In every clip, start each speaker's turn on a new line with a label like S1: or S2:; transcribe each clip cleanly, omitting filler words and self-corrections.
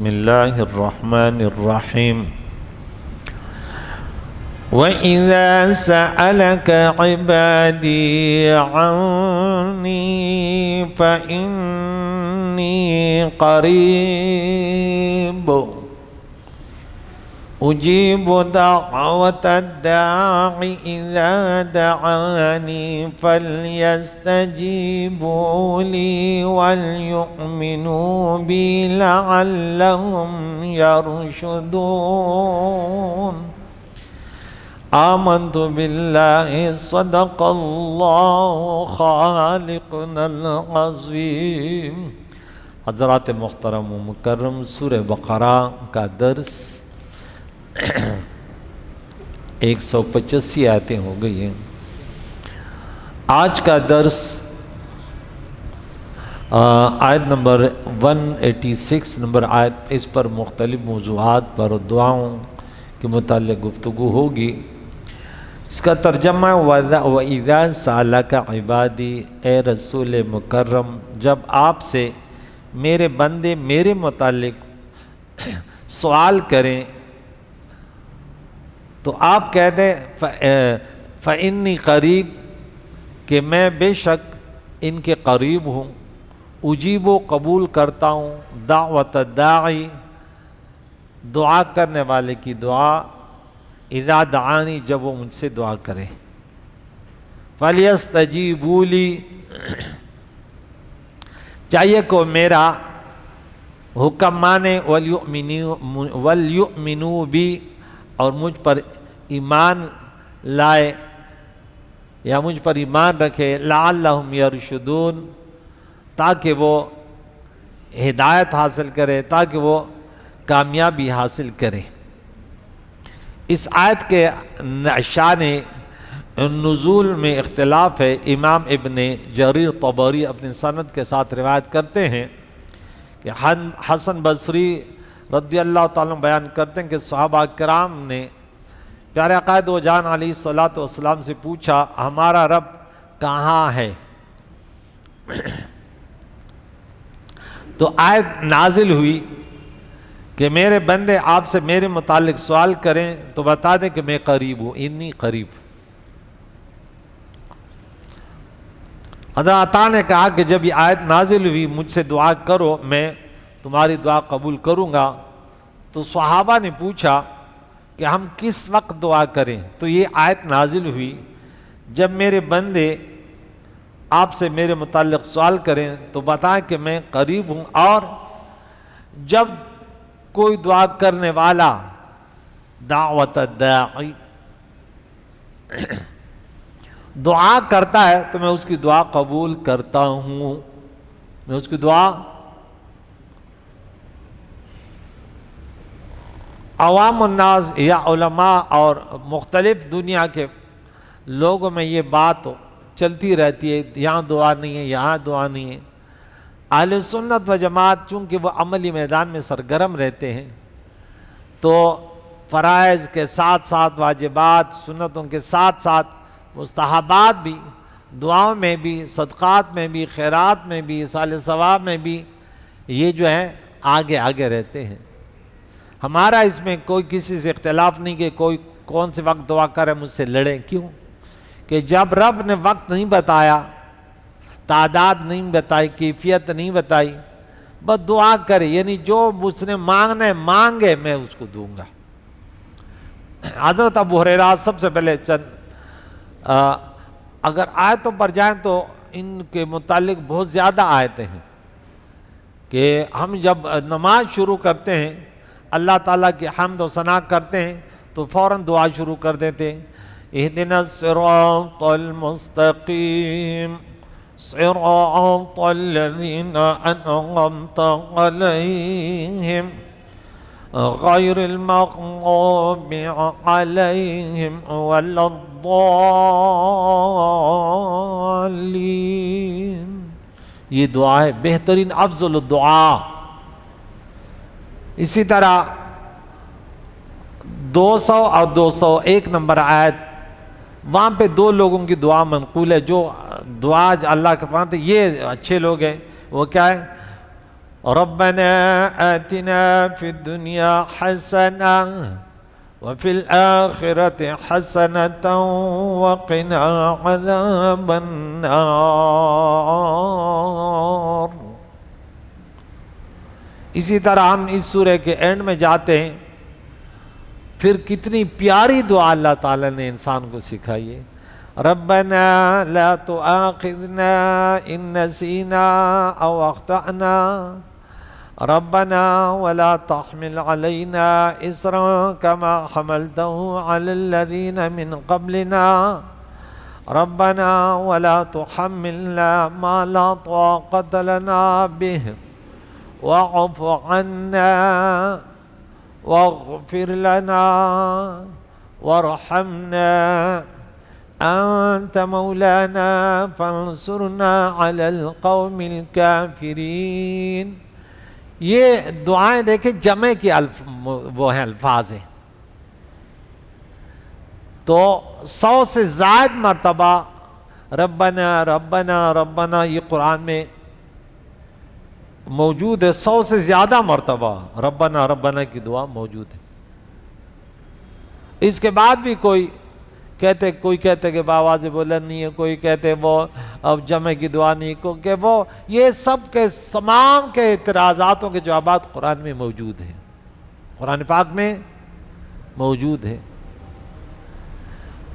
S1: بسم اللہ الرحمن الرحیم وَإِذَا سَأَلَكَ عِبَادِي عَنِّي فَإِنِّي قَرِيبٌ أُجِيبُ دَعْوَةَ الدَّاعِ إِذَا دَعَانِي فَلْيَسْتَجِيبُوا لِي وَلْيُؤْمِنُوا بِي لَعَلَّهُمْ يَرْشُدُونَ آمنت باللہ صدق اللہ خالقنا العظیم۔ حضرات محترم و مکرم، سورہ بقرہ کا درس 185 آیتیں ہو گئی ہیں۔ آج کا درس آیت نمبر 186 نمبر آیت، اس پر مختلف موضوعات پر دعاؤں کے متعلق گفتگو ہوگی۔ اس کا ترجمہ وَإِذَا سَأَلَكَ عِبَادِي، اے رسول مکرم جب آپ سے میرے بندے میرے متعلق سوال کریں تو آپ کہہ دیں فَإِنِّي قریب، کہ میں بے شک ان کے قریب ہوں، اجیب و قبول کرتا ہوں، دعوت الداعی، دعا کرنے والے کی دعا، اذا دعانی، جب وہ مجھ سے دعا کرے، فَلْيَسْتَجِيبُوا لِي، چاہیے کہ میرا حکم مانے، وَلْيُؤْمِنُوا بِي، اور مجھ پر ایمان لائے یا مجھ پر ایمان رکھے، لَعَلَّهُمْ يَرْشُدُونَ، تاکہ وہ ہدایت حاصل کرے، تاکہ وہ کامیابی حاصل کرے۔ اس آیت کے شان نزول میں اختلاف ہے۔ امام ابن جریر طبری اپنی سند کے ساتھ روایت کرتے ہیں کہ حسن بصری رضی اللہ تعالیٰ بیان کرتے ہیں کہ صحابہ کرام نے پیارے قائد و جان علیہ الصلوۃ والسلام سے پوچھا ہمارا رب کہاں ہے؟ تو آیت نازل ہوئی کہ میرے بندے آپ سے میرے متعلق سوال کریں تو بتا دیں کہ میں قریب ہوں، انی قریب۔ حضرت عطا نے کہا کہ جب یہ آیت نازل ہوئی مجھ سے دعا کرو میں تمہاری دعا قبول کروں گا، تو صحابہ نے پوچھا کہ ہم کس وقت دعا کریں؟ تو یہ آیت نازل ہوئی جب میرے بندے آپ سے میرے متعلق سوال کریں تو بتائیں کہ میں قریب ہوں، اور جب کوئی دعا کرنے والا دعوت الداعی دعا کرتا ہے تو میں اس کی دعا قبول کرتا ہوں، میں اس کی دعا۔ عوام الناس یا علماء اور مختلف دنیا کے لوگوں میں یہ بات چلتی رہتی ہے، یہاں دعا نہیں ہے، یہاں دعا نہیں ہے۔ اہل سنت و جماعت چونکہ وہ عملی میدان میں سرگرم رہتے ہیں تو فرائض کے ساتھ ساتھ واجبات، سنتوں کے ساتھ ساتھ مستحبات بھی، دعاؤں میں بھی، صدقات میں بھی، خیرات میں بھی، اصال ثواب میں بھی یہ جو ہے آگے آگے رہتے ہیں۔ ہمارا اس میں کوئی کسی سے اختلاف نہیں کہ کوئی کون سے وقت دعا کرے مجھ سے لڑے، کیوں کہ جب رب نے وقت نہیں بتایا، تعداد نہیں بتائی، کیفیت نہیں بتائی، بس دعا کرے، یعنی جو مجھ نے مانگنا ہے مانگے، میں اس کو دوں گا۔ حضرت ابو ہریرہ سب سے پہلے چند اگر آیتوں پر جائیں تو ان کے متعلق بہت زیادہ آیتیں ہیں کہ ہم جب نماز شروع کرتے ہیں اللہ تعالیٰ کی حمد و ثنا کرتے ہیں تو فوراً دعا شروع کر دیتے ہیں، اہدنا الصراط المستقیم صراط الذین انعمت علیہم غیر المغضوب علیہم ولا الضالین۔ یہ دعا ہے بہترین افضل الدعا۔ اسی طرح 200 اور 201 نمبر آیت، وہاں پہ دو لوگوں کی دعا منقول ہے جو دعا اللہ کے پاس، یہ اچھے لوگ ہیں، وہ کیا ہے؟ ربنا آتنا في الدنيا حسنة وفي الآخرة حسنة وقنا عذاب النار۔ اسی طرح ہم اس سورہ کے اینڈ میں جاتے ہیں، پھر کتنی پیاری دعا اللہ تعالیٰ نے انسان کو سکھائی ہے، ربنا لا تؤاخذنا ان نسینا او اخطأنا ربنا ولا تحمل علينا إصرا كما حملته على الذين من قبلنا ربنا ولا تحملنا ما لا طاقة لنا به واعف عنا واغفر لنا وارحمنا أنت مولانا فانصرنا على القوم الكافرين۔ یہ دعائیں دیکھیں جمع کی وہ ہیں الفاظ ہیں، تو 100 سے زائد مرتبہ ربنا ربنا ربنا یہ قرآن میں موجود ہے، 100 سے زیادہ مرتبہ ربنا ربنا کی دعا موجود ہے۔ اس کے بعد بھی کوئی کہتے کہ باواز بلند نہیں ہے، کوئی کہتے وہ اب جمع کی دعا نہیں، کیونکہ وہ یہ سب کے تمام کے اعتراضاتوں کے جوابات قرآن میں موجود ہیں، قرآن پاک میں موجود ہے۔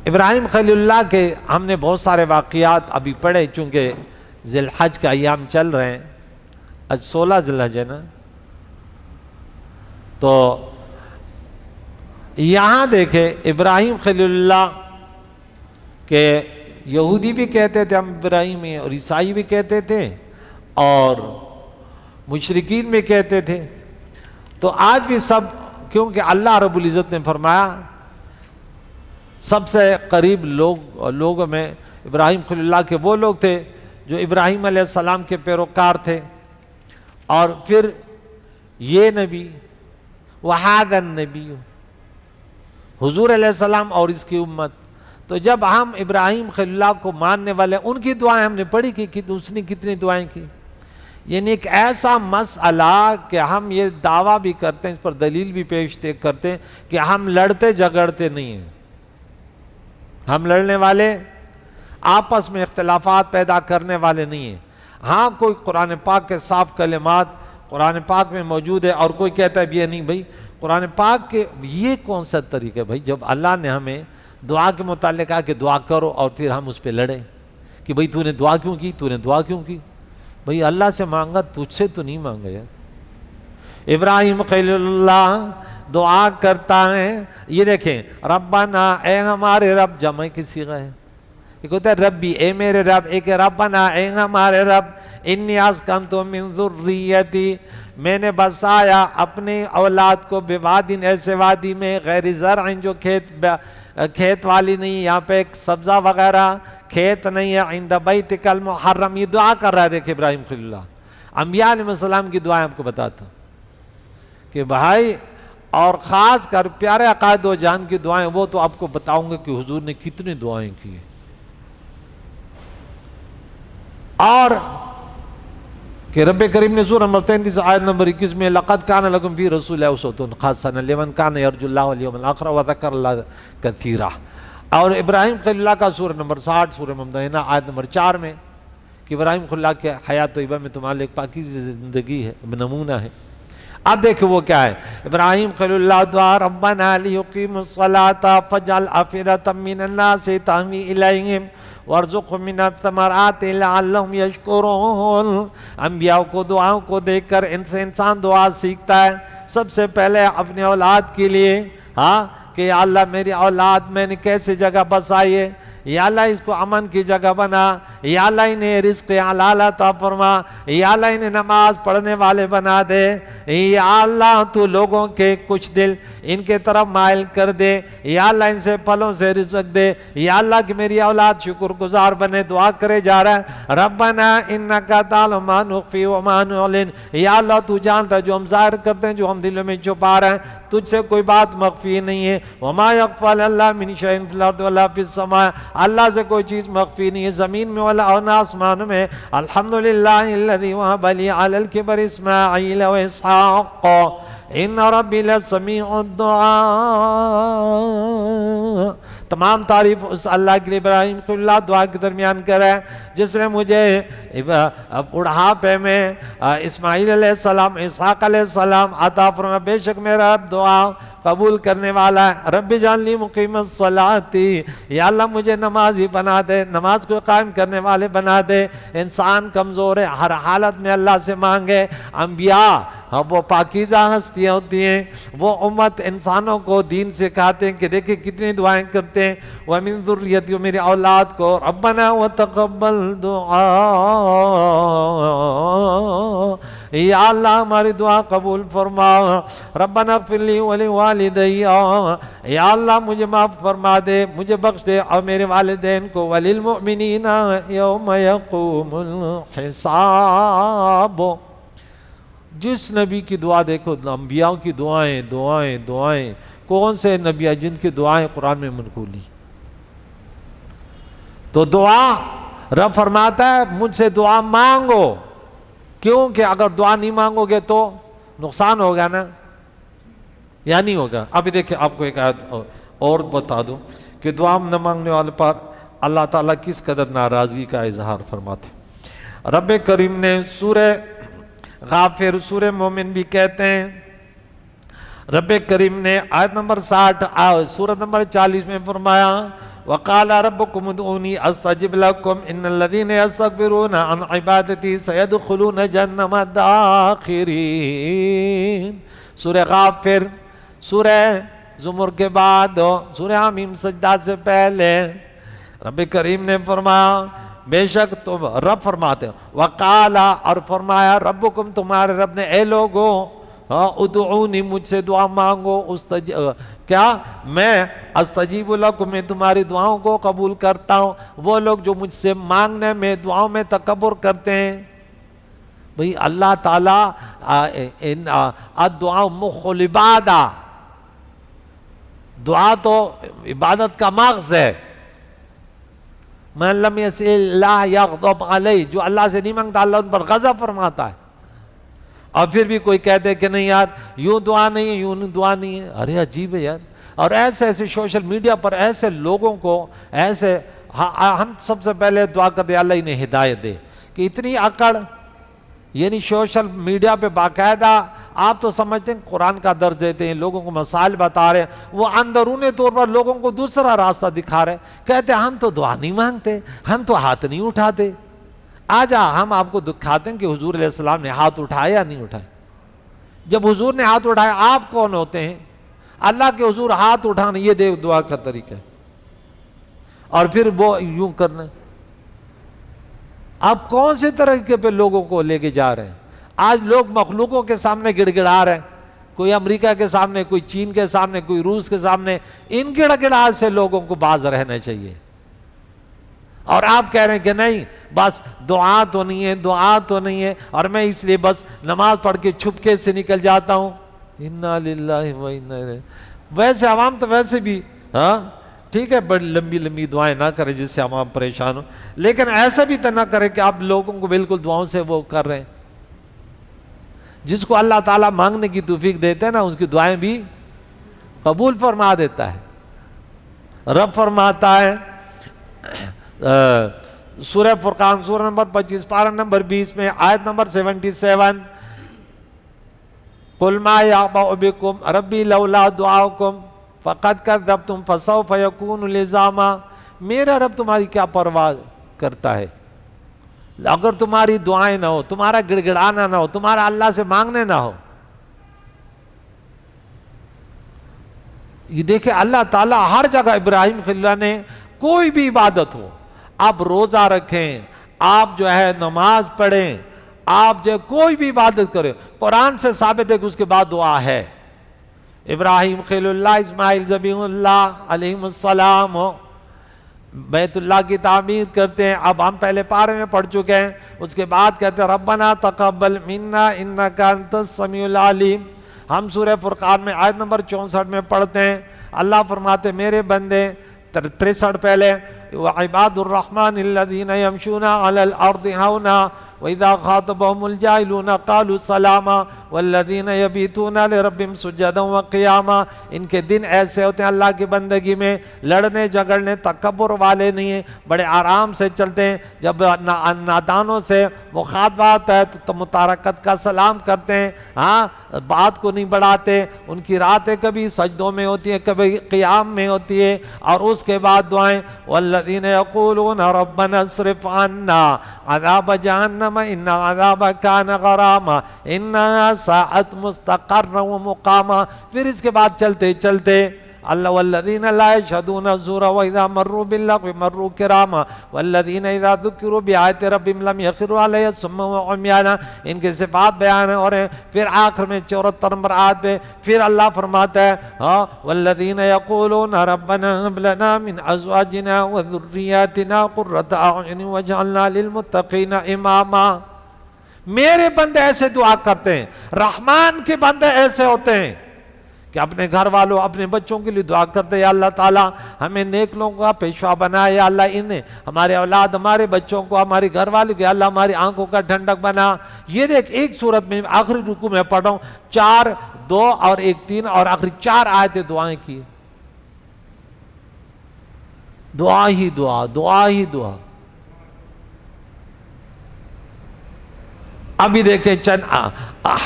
S1: ابراہیم خلیل اللہ کے ہم نے بہت سارے واقعات ابھی پڑھے، چونکہ ذی الحج کا ایام چل رہے ہیں، آج 16 ذی الحج ہے نا، تو یہاں دیکھیں ابراہیم خلیل اللہ کہ یہودی بھی کہتے تھے ہم ابراہیم ہیں، اور عیسائی بھی کہتے تھے، اور مشرکین بھی کہتے تھے، تو آج بھی سب، کیونکہ اللہ رب العزت نے فرمایا سب سے قریب لوگوں میں ابراہیم خلیل اللہ کے وہ لوگ تھے جو ابراہیم علیہ السلام کے پیروکار تھے، اور پھر یہ نبی وَهَذَا النَّبِيُّ حضور علیہ السلام اور اس کی امت۔ تو جب ہم ابراہیم خلیل اللہ کو ماننے والے، ان کی دعائیں ہم نے پڑھی کہ اس نے کتنی دعائیں کی، یعنی ایک ایسا مسئلہ کہ ہم یہ دعویٰ بھی کرتے ہیں، اس پر دلیل بھی پیش کرتے ہیں کہ ہم لڑتے جھگڑتے نہیں ہیں، ہم لڑنے والے، آپس میں اختلافات پیدا کرنے والے نہیں ہیں۔ ہاں کوئی قرآن پاک کے صاف کلمات قرآن پاک میں موجود ہے، اور کوئی کہتا ہے یہ نہیں بھائی قرآن پاک کے یہ کون سا طریقہ ہے بھائی، جب اللہ نے ہمیں دعا کے متعلق کہا کہ دعا کرو اور پھر ہم اس پہ لڑیں کہ بھائی تو نے دعا کیوں کی، تو نے دعا کیوں کی، بھائی اللہ سے مانگا، تجھ سے تو نہیں مانگا یار۔ ابراہیم خلیل اللہ دعا کرتا ہے، یہ دیکھیں ربنا اے ہمارے رب، جمع کی صیغہ ہے، ایک ہوتا ہے ربی اے میرے رب، ایک ربنا اے ہمارے رب، انی اسکنت من ذریتی میں نے بسایا اپنے اولاد کو بوادٍ ایسے وادی میں غیر زرع جو کھیت والی نہیں، یہاں پہ ایک سبزہ وغیرہ کھیت نہیں ہے، عند بیتک المحرم، یہ دعا کر رہا ہے۔ دیکھیں ابراہیم خلیل اللہ، انبیاء علیہ السلام کی دعائیں آپ کو بتاتا ہوں کہ بھائی، اور خاص کر پیارے عقائد و جان کی دعائیں، وہ تو آپ کو بتاؤں گا کہ حضور نے کتنی دعائیں کی ہیں۔ اور کہ رب کریم نے سورہ نمبر 33 آیت نمبر 21 میں لَقَدْ كَانَ لَكُمْ فِي رَسُولِ أُسْوَةٌ حَسَنَةٌ لِمَنْ كَانَ يَرْجُو اللَّهَ وَالْيَوْمَ الْآخِرَ وَذَكَرَ اللَّهَ كَثِيرًا۔ اور ابراہیم خلیل اللہ کا سورہ نمبر 60 سورہ ممتحنہ آیت نمبر 4 میں کہ ابراہیم خلیل اللہ کے حیات طیبہ میں تمہارے ایک پاکیزہ زندگی ہے، نمونہ ہے۔ اب دیکھیں وہ کیا ہے، ابراہیم خلیل اللہ دعا ربنا لیقیموا الصلاۃ فاجعل افئدۃ من الناس تہوی الیہم وارزقهم من الثمرات لعلهم یشکرون۔ انبیاء کو دعاؤں کو دیکھ کر ان سے انسان دعا سیکھتا ہے، سب سے پہلے اپنے اولاد کے لیے، ہاں کہ یا اللہ میری اولاد میں نے کیسے جگہ بسائی ہے، یا اللہ اس کو امن کی جگہ بنا، یا اللہ انہیں رزق حلال عطا فرما، یا اللہ انہیں نماز پڑھنے والے بنا دے، یا اللہ تو لوگوں کے کچھ دل ان کے طرف مائل کر دے، یا اللہ ان سے پھلوں سے رزق دے، یا اللہ کہ میری اولاد شکر گزار بنے۔ دعا کرے جا رہا ہے ربنا انکا تعلم ما نخفی وما نعلن، یا اللہ تو جانتا ہے جو ہم ظاہر کرتے ہیں، جو ہم دلوں میں چھپا رہے ہیں، تجھ سے کوئی بات مخفی نہیں ہے۔ وما یخفی علی اللہ من شیء فی الارض ولا فی السماء، اللہ سے کوئی چیز مخفی نہیں ہے، زمین میں ولا آسمانوں میں۔ الحمدللہ الذی وہب لی علی الکبر اسماعیل و اسحاق ان ربی لسمیع الدعاء۔ تمام تعریف اس اللہ کے لیے ابراہیم خلیل اللہ دعا کے درمیان کرے جس نے مجھے بڑھاپے میں اسماعیل علیہ السلام اسحاق علیہ السلام عطا فرمایا۔ بے شک میرا رب دعا قبول کرنے والا ہے۔ رب اجعلنی مقیم الصلاۃ، یا اللہ مجھے نمازی بنا دے، نماز کو قائم کرنے والے بنا دے۔ انسان کمزور ہے، ہر حالت میں اللہ سے مانگے۔ انبیاء وہ پاکیزہ ہستیاں ہوتی ہیں، وہ امت انسانوں کو دین سکھاتے ہیں کہ دیکھیں کتنی دعائیں کرتے ہیں۔ وَمِن ذُرِّيَّتِي، میری اولاد کو ربنا وتقبل دعا، یا اللہ ہماری دعا قبول فرما۔ ربنا اغفر لی ولوالدی، یا اللہ مجھے معاف فرما دے، مجھے بخش دے اور میرے والدین کو۔ وللمؤمنین یوم یقوم الحساب۔ جس نبی کی دعا دیکھو، انبیاء کی دعائیں دعائیں دعائیں، کون سے نبی ہیں جن کی دعائیں قرآن میں منقول ہیں؟ تو دعا رب فرماتا ہے مجھ سے دعا مانگو، کیونکہ اگر دعا نہیں مانگو گے تو نقصان ہوگا نا، یا نہیں ہوگا؟ ابھی دیکھیں آپ کو ایک آیت اور بتا دوں کہ دعا نہ مانگنے والے پر اللہ تعالیٰ کس قدر ناراضگی کا اظہار فرماتے ہیں۔ رب کریم نے سورہ غافر، سورہ مومن بھی کہتے ہیں، رب کریم نے آیت نمبر 60 سورہ نمبر 40 میں فرمایا وَقَالَ رَبُّكُمُ ادْعُونِي أَسْتَجِبْ لَكُمْ إِنَّ الَّذِينَ يَسْتَكْبِرُونَ عَنْ عِبَادَتِي سَيَدْخُلُونَ جَهَنَّمَ دَاخِرِينَ۔ سورہ غافر، سورہ زمر کے بعد سورہ حمیم سجدہ سے پہلے رب کریم نے فرمایا، بے شک تم، رب فرماتے ہیں وَقَالَ، اور فرمایا ربکم، تمہارے رب نے، اے لوگوں ادعونی، مجھ سے دعا مانگو، کیا میں استجیب لکم، میں تمہاری دعاؤں کو قبول کرتا ہوں۔ وہ لوگ جو مجھ سے مانگنے میں دعاؤں میں تکبر کرتے ہیں، بھئی اللہ تعالیٰ الدعاء مخ العبادہ، دعا تو عبادت کا مغز ہے۔ من لم یسأل اللہ یغضب علیہ، جو اللہ سے نہیں مانگتا اللہ ان پر غضب فرماتا ہے۔ اور پھر بھی کوئی کہتے کہ نہیں یار یوں دعا نہیں ہے، یوں دعا نہیں ہے، ارے عجیب ہے یار۔ اور ایسے ایسے سوشل میڈیا پر ایسے لوگوں کو ایسے، ہم سب سے پہلے دعا کرتے ہیں اللہ انہیں ہدایت دے، کہ اتنی اکڑ، یعنی سوشل میڈیا پہ باقاعدہ آپ تو سمجھتے ہیں قرآن کا درس دیتے ہیں، لوگوں کو مسائل بتا رہے ہیں، وہ اندرونی طور پر لوگوں کو دوسرا راستہ دکھا رہے ہیں، کہتے ہیں ہم تو دعا نہیں مانگتے، ہم تو ہاتھ نہیں اٹھاتے۔ آجا ہم آپ کو دکھاتے ہیں کہ حضور علیہ السلام نے ہاتھ اٹھایا یا نہیں اٹھایا۔ جب حضور نے ہاتھ اٹھایا، آپ کون ہوتے ہیں؟ اللہ کے حضور ہاتھ اٹھانا یہ دیکھ دعا کا طریقہ ہے، اور پھر وہ یوں کرنا۔ آپ کون سے طریقے پہ لوگوں کو لے کے جا رہے ہیں؟ آج لوگ مخلوقوں کے سامنے گڑ گڑا رہے ہیں، کوئی امریکہ کے سامنے، کوئی چین کے سامنے، کوئی روس کے سامنے، ان گڑ گڑاہٹ سے لوگوں کو باز رہنا چاہیے۔ اور آپ کہہ رہے ہیں کہ نہیں بس دعا تو نہیں ہے، دعا تو نہیں ہے، اور میں اس لیے بس نماز پڑھ کے چھپکے سے نکل جاتا ہوں۔ انا للہ و انا الیہ۔ ویسے عوام تو ویسے بھی ٹھیک ہے، بڑی لمبی لمبی دعائیں نہ کریں جس سے عوام پریشان ہو، لیکن ایسا بھی تو نہ کریں کہ آپ لوگوں کو بالکل دعاؤں سے وہ کر رہے ہیں۔ جس کو اللہ تعالیٰ مانگنے کی توفیق دیتے ہیں نا، اس کی دعائیں بھی قبول فرما دیتا ہے۔ رب فرماتا ہے سورہ فرقان، سورہ نمبر 25 پارہ نمبر 20 میں آیت نمبر 77، قُلْ مَا يَعْبَأُ بِكُمْ رَبِّي لَوْلَا دُعَاؤُكُمْ فَقَدْ كَذَّبْتُمْ فَسَوْفَ يَكُونُ لِزَامًا۔ میرا رب تمہاری کیا پرواہ کرتا ہے اگر تمہاری دعائیں نہ ہو، تمہارا گڑ گڑانا نہ ہو، تمہارا اللہ سے مانگنے نہ ہو۔ یہ دیکھیں اللہ تعالیٰ ہر جگہ، ابراہیم خلیل اللہ نے کوئی بھی عبادت ہو، آپ روزہ رکھیں، آپ جو ہے نماز پڑھیں، آپ جو کوئی بھی عبادت کریں، قرآن سے ثابت ہے کہ اس کے بعد دعا ہے۔ ابراہیم خلیل اللہ، اسماعیل ذبیح اللہ علیہ السلام بیت اللہ کی تعمیر کرتے ہیں، اب ہم پہلے پارے میں پڑھ چکے ہیں، اس کے بعد کہتے ہیں ربنا تقبل منا انک انت السمیع العلیم۔ ہم سورہ فرقان میں آیت نمبر 64 میں پڑھتے ہیں، اللہ فرماتے میرے بندے 63 پہلے وعباد الرحمن الذین یمشون علی الارض ہونا وَإِذَا خَاطَبَهُمُ الْجَاهِلُونَ قَالُوا سَلَامًا وَالَّذِينَ يَبِيتُونَ لِرَبِّهِمْ سُجَّدًا وَقِيَامًا۔ ان کے دن ایسے ہوتے ہیں اللہ کی بندگی میں لڑنے جھگڑنے تکبر والے نہیں ہیں، بڑے آرام سے چلتے ہیں، جب نادانوں سے مخاطبات ہے تو متارکت کا سلام کرتے ہیں، ہاں بات کو نہیں بڑھاتے، ان کی راتیں کبھی سجدوں میں ہوتی ہیں کبھی قیام میں ہوتی ہے، اور اس کے بعد دعائیں وَالَّذِينَ يَقُولُونَ رَبَّنَا اصْرِفْ عَنَّا عَذَابَ جَهَنَّمَ إِنَّ عَذَابَهَا كَانَ غَرَامًا إِنَّهَا سَاءَتْ مُسْتَقَرًّا وَمُقَامًا۔ پھر اس کے بعد چلتے چلتے اللہ والذین لا یشهدون الزور وإذا مروا باللغو مروا کراما والذین اذا ذکروا بآیات ربهم لم یخروا علیہا صما وعمیانا۔ ان کے صفات بیان ہو رہے ہیں۔ پھر آخر میں 74 نمبر آیت پہ پھر اللہ فرماتا ہے والذین یقولون ربنا هب لنا من ازواجنا وذریاتنا قرۃ اعین واجعلنا للمتقین اماما۔ میرے بندے ایسے دعا کرتے ہیں، رحمان کے بندے ایسے ہوتے ہیں کہ اپنے گھر والوں اپنے بچوں کے لیے دعا کرتے ہیں یا اللہ تعالیٰ ہمیں نیک لوگوں کا پیشوا بنا، یا اللہ انہیں ہمارے اولاد ہمارے بچوں کو ہمارے گھر والے کو یا اللہ ہماری آنکھوں کا ٹھنڈک بنا۔ یہ دیکھ ایک صورت میں آخری رکوع میں پڑھ رہا ہوں 4 2 اور 1 3 اور آخری 4 آیتیں دعائیں کی، دعا ہی دعا دعا ہی دعا۔ ابھی دیکھیں چند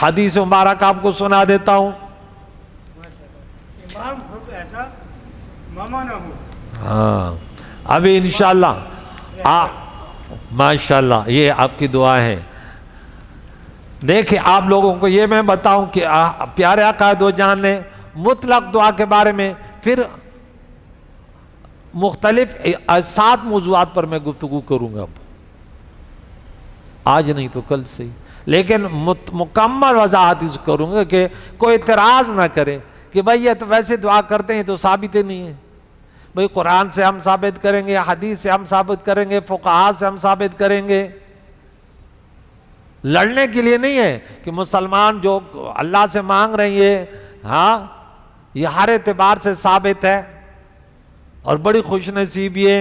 S1: حدیث مبارک آپ کو سنا دیتا ہوں۔ ہاں ابھی انشاءاللہ ماشاءاللہ یہ آپ کی دعا ہے۔ دیکھیں آپ لوگوں کو یہ میں بتاؤں کہ پیارے آقا دو جہان نے مطلق دعا کے بارے میں پھر مختلف 7 موضوعات پر میں گفتگو کروں گا، آج نہیں تو کل سے ہی، لیکن مکمل وضاحت اس کروں گا کہ کوئی اعتراض نہ کرے کہ بھائی یہ تو ویسے دعا کرتے ہیں تو ثابت ہی نہیں ہے۔ بھائی قرآن سے ہم ثابت کریں گے، حدیث سے ہم ثابت کریں گے، فقہاء سے ہم ثابت کریں گے، لڑنے کے لیے نہیں ہے کہ مسلمان جو اللہ سے مانگ رہی ہے ہاں یہ ہر اعتبار سے ثابت ہے اور بڑی خوش نصیب ہے۔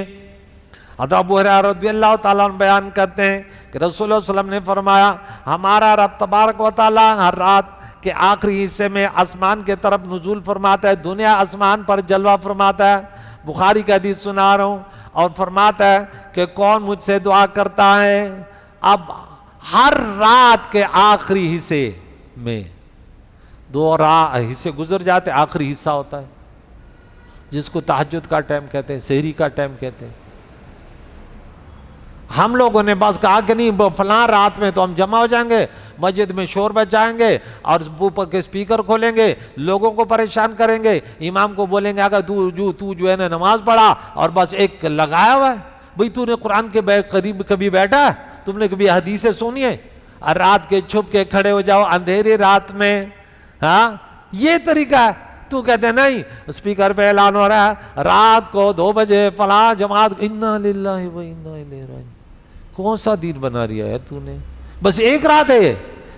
S1: حضرت ابو ہریرہ رضی اللہ تعالیٰ عنہ بیان کرتے ہیں کہ رسول اللہ صلی اللہ علیہ وسلم نے فرمایا ہمارا رب تبارک و تعالیٰ ہر رات کہ آخری حصے میں آسمان کے طرف نزول فرماتا ہے، دنیا آسمان پر جلوہ فرماتا ہے، بخاری کا حدیث سنا رہا ہوں، اور فرماتا ہے کہ کون مجھ سے دعا کرتا ہے۔ اب ہر رات کے آخری حصے میں 2 حصے گزر جاتے، آخری حصہ ہوتا ہے جس کو تہجد کا ٹائم کہتے ہیں، سحری کا ٹائم کہتے ہیں۔ ہم لوگوں نے بس کہا کہ نہیں فلاں رات میں تو ہم جمع ہو جائیں گے، مسجد میں شور بچائیں گے اور اوپر کے اسپیکر کھولیں گے، لوگوں کو پریشان کریں گے، امام کو بولیں گے اگر تو جو ہے نا نماز پڑھا اور بس ایک لگایا ہوا ہے، بھئی تو نے قرآن کے قریب کبھی بیٹھا ہے؟ تم نے کبھی حدیثیں سنی ہے؟ اور رات کے چھپ کے کھڑے ہو جاؤ اندھیری رات میں، ہاں یہ طریقہ ہے۔ تو کہتے ہیں نہیں اسپیکر پہ اعلان ہو رہا ہے رات کو 2 بجے فلاں جماعت، انا للہ و انا الیہ راجعون۔ کون سا دین بنا رہا ہے تو نے؟ بس ایک رات ہے یہ،